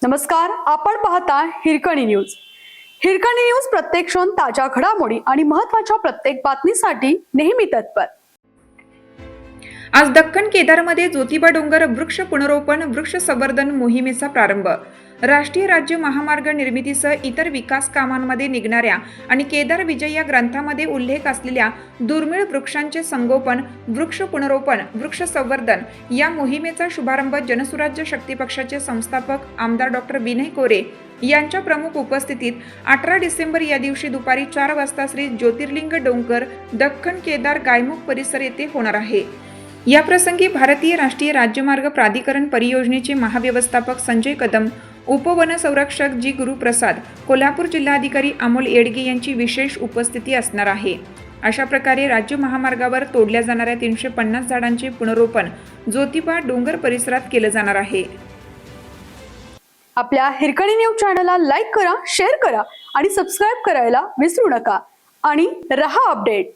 नमस्कार, आपण पाहता हिरकणी न्यूज. हिरकणी न्यूज प्रत्येक क्षण ताज्या घडामोडी आणि महत्त्वाच्या प्रत्येक बातमीसाठी नेहमी तत्पर. आज दख्खन केदारमध्ये ज्योतिबा डोंगर वृक्ष पुनरोपण वृक्ष संवर्धन मोहिमेचा प्रारंभ. राष्ट्रीय राज्य महामार्ग निर्मितीसह इतर विकास कामांमध्ये निघणाऱ्या आणि केदार विजय या ग्रंथामध्ये उल्लेख असलेल्या दुर्मिळ वृक्षांचे संगोपन, वृक्ष पुनरोपण, वृक्ष संवर्धन या मोहिमेचा शुभारंभ जनसुराज्य शक्ती पक्षाचे संस्थापक आमदार डॉक्टर विनय कोरे यांच्या प्रमुख उपस्थितीत 18 डिसेंबर या दिवशी दुपारी 4 वाजता श्री ज्योतिर्लिंग डोंगर दख्खन केदार गायमुख परिसर येथे होणार आहे. या प्रसंगी भारतीय राष्ट्रीय राज्यमार्ग प्राधिकरण परियोजनेचे महाव्यवस्थापक संजय कदम, उपवनसंरक्षक जी गुरुप्रसाद, कोल्हापूर जिल्हाधिकारी अमोल येडगे यांची विशेष उपस्थिती असणार आहे. अशा प्रकारे राज्य महामार्गावर तोडल्या जाणाऱ्या 350 झाडांचे पुनरोपण ज्योतिबा डोंगर परिसरात केलं जाणार आहे. आपल्या हिरकणी न्यूज चॅनलला लाईक करा, शेअर करा आणि सबस्क्राईब करायला विसरू नका आणि रहा अपडेट.